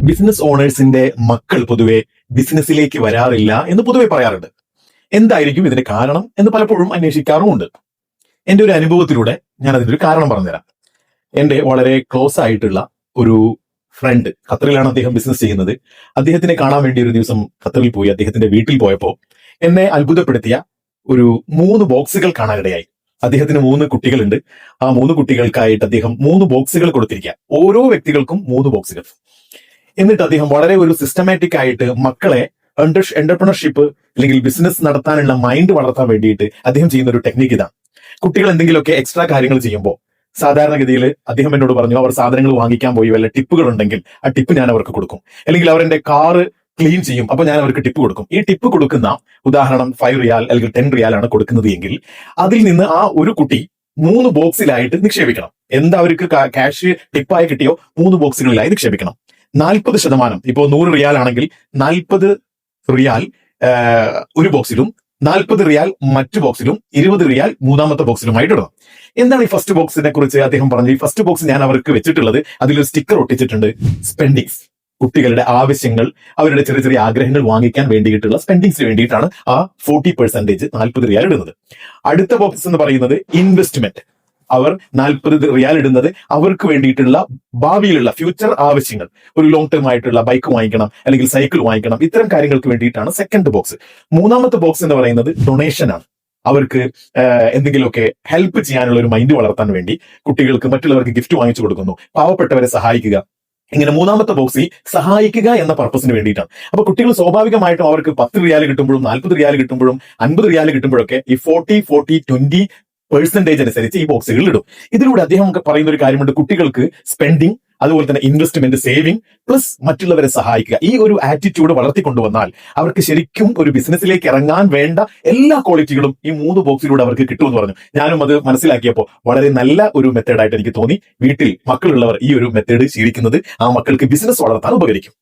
Business ഓണേഴ്സിന്റെ മക്കൾ പൊതുവെ ബിസിനസ്സിലേക്ക് വരാറില്ല എന്ന് പൊതുവെ പറയാറുണ്ട്. എന്തായിരിക്കും ഇതിന് കാരണം എന്ന് പലപ്പോഴും അന്വേഷിക്കാറുമുണ്ട്. എന്റെ ഒരു അനുഭവത്തിലൂടെ ഞാൻ അതിന്റെ ഒരു കാരണം പറഞ്ഞുതരാം. എന്റെ വളരെ ക്ലോസ് ആയിട്ടുള്ള ഒരു ഫ്രണ്ട്, ഖത്തറിലാണ് അദ്ദേഹം ബിസിനസ് ചെയ്യുന്നത്. അദ്ദേഹത്തിനെ കാണാൻ വേണ്ടി ഒരു ദിവസം ഖത്തറിൽ പോയി. അദ്ദേഹത്തിന്റെ വീട്ടിൽ പോയപ്പോൾ എന്നെ അത്ഭുതപ്പെടുത്തിയ ഒരു 3 ബോക്സുകൾ കാണാനിടയായി. അദ്ദേഹത്തിന് 3 കുട്ടികളുണ്ട്. ആ 3 കുട്ടികൾക്കായിട്ട് അദ്ദേഹം 3 ബോക്സുകൾ കൊടുത്തിരിക്കുക. ഓരോ വ്യക്തികൾക്കും 3 ബോക്സുകൾ. എന്നിട്ട് അദ്ദേഹം വളരെ ഒരു സിസ്റ്റമാറ്റിക് ആയിട്ട് മക്കളെ എന്റർപ്രണർഷിപ്പ് അല്ലെങ്കിൽ ബിസിനസ് നടത്താനുള്ള മൈൻഡ് വളർത്താൻ വേണ്ടിയിട്ട് അദ്ദേഹം ചെയ്യുന്ന ഒരു ടെക്നിക്ക് ഇതാണ്. കുട്ടികൾ എന്തെങ്കിലുമൊക്കെ എക്സ്ട്രാ കാര്യങ്ങൾ ചെയ്യുമ്പോൾ സാധാരണഗതിയിൽ അദ്ദേഹം എന്നോട് പറഞ്ഞു, അവർ സാധനങ്ങൾ വാങ്ങിക്കാൻ പോയി വല്ല ടിപ്പുകൾ ഉണ്ടെങ്കിൽ ആ ടിപ്പ് ഞാൻ അവർക്ക് കൊടുക്കും. അല്ലെങ്കിൽ അവരെന്റെ കാറ് ക്ലീൻ ചെയ്യും, അപ്പൊ ഞാൻ അവർക്ക് ടിപ്പ് കൊടുക്കും. ഈ ടിപ്പ് കൊടുക്കുന്ന ഉദാഹരണം 5 റിയാൽ അല്ലെങ്കിൽ 10 റിയാൽ ആണ് കൊടുക്കുന്നത് എങ്കിൽ അതിൽ നിന്ന് ആ ഒരു കുട്ടി 3 ബോക്സിലായിട്ട് നിക്ഷേപിക്കണം. എന്താ അവർക്ക് ക്യാഷ് ടിപ്പായി കിട്ടിയോ 3 ബോക്സുകളിലായി നിക്ഷേപിക്കണം. 40%, ഇപ്പോൾ 100 റിയാൽ ആണെങ്കിൽ 40 റിയാൽ ഒരു ബോക്സിലും 40 റിയാൽ മറ്റു ബോക്സിലും 20 റിയാൽ മൂന്നാമത്തെ ബോക്സിലുമായിട്ട് ഇടണം. എന്താണ് ഈ ഫസ്റ്റ് ബോക്സിനെ കുറിച്ച് അദ്ദേഹം പറഞ്ഞു? ഈ ഫസ്റ്റ് ബോക്സ് ഞാൻ അവർക്ക് വെച്ചിട്ടുള്ളത്, അതിലൊരു സ്റ്റിക്കർ ഒട്ടിച്ചിട്ടുണ്ട്. സ്പെൻഡിങ്സ്, കുട്ടികളുടെ ആവശ്യങ്ങൾ, അവരുടെ ചെറിയ ചെറിയ ആഗ്രഹങ്ങൾ വാങ്ങിക്കാൻ വേണ്ടിയിട്ടുള്ള സ്പെൻഡിങ്സിന് വേണ്ടിയിട്ടാണ് ആ 40% 40 റിയാൽ ഇടുന്നത്. അടുത്ത ബോക്സ് എന്ന് പറയുന്നത് ഇൻവെസ്റ്റ്മെന്റ്. അവർ 40 റിയാൽ ഇടുന്നത് അവർക്ക് വേണ്ടിയിട്ടുള്ള ഭാവിയിലുള്ള ഫ്യൂച്ചർ ആവശ്യങ്ങൾ, ഒരു ലോങ് ടേം ആയിട്ടുള്ള ബൈക്ക് വാങ്ങിക്കണം അല്ലെങ്കിൽ സൈക്കിൾ വാങ്ങിക്കണം, ഇത്തരം കാര്യങ്ങൾക്ക് വേണ്ടിയിട്ടാണ് സെക്കൻഡ് ബോക്സ്. മൂന്നാമത്തെ ബോക്സ് എന്ന് പറയുന്നത് ഡൊണേഷൻ ആണ്. അവർക്ക് എന്തെങ്കിലുമൊക്കെ ഹെൽപ്പ് ചെയ്യാനുള്ള ഒരു മൈൻഡ് വളർത്താൻ വേണ്ടി കുട്ടികൾക്ക് മറ്റുള്ളവർക്ക് ഗിഫ്റ്റ് വാങ്ങിച്ചു കൊടുക്കുന്നു, പാവപ്പെട്ടവരെ സഹായിക്കുക. ഇങ്ങനെ മൂന്നാമത്തെ ബോക്സിൽ സഹായിക്കുക എന്ന പർപ്പസിന് വേണ്ടിയിട്ടാണ്. അപ്പൊ കുട്ടികൾ സ്വാഭാവികമായിട്ടും അവർക്ക് 10 റിയാൽ കിട്ടുമ്പോഴും 40 റിയാൽ കിട്ടുമ്പോഴും 50 റിയാൽ കിട്ടുമ്പോഴൊക്കെ ഈ 40-40-20% അനുസരിച്ച് ഈ ബോക്സുകളിൽ ഇടും. ഇതിലൂടെ അദ്ദേഹം പറയുന്ന ഒരു കാര്യമുണ്ട്, കുട്ടികൾക്ക് സ്പെൻഡിങ്, അതുപോലെ തന്നെ ഇൻവെസ്റ്റ്മെന്റ്, സേവിങ് പ്ലസ് മറ്റുള്ളവരെ സഹായിക്കുക, ഈ ഒരു ആറ്റിറ്റ്യൂഡ് വളർത്തിക്കൊണ്ടുവന്നാൽ അവർക്ക് ശരിക്കും ഒരു ബിസിനസ്സിലേക്ക് ഇറങ്ങാൻ വേണ്ട എല്ലാ ക്വാളിറ്റികളും ഈ 3 ബോക്സിലൂടെ അവർക്ക് കിട്ടുമെന്ന് പറഞ്ഞു. ഞാനും അത് മനസ്സിലാക്കിയപ്പോൾ വളരെ നല്ല ഒരു മെത്തേഡായിട്ട് എനിക്ക് തോന്നി. വീട്ടിൽ മക്കളുള്ളവർ ഈ ഒരു മെത്തേഡ് ശീലിക്കുന്നത് ആ മക്കൾക്ക് ബിസിനസ് വളർത്താൻ ഉപകരിക്കും.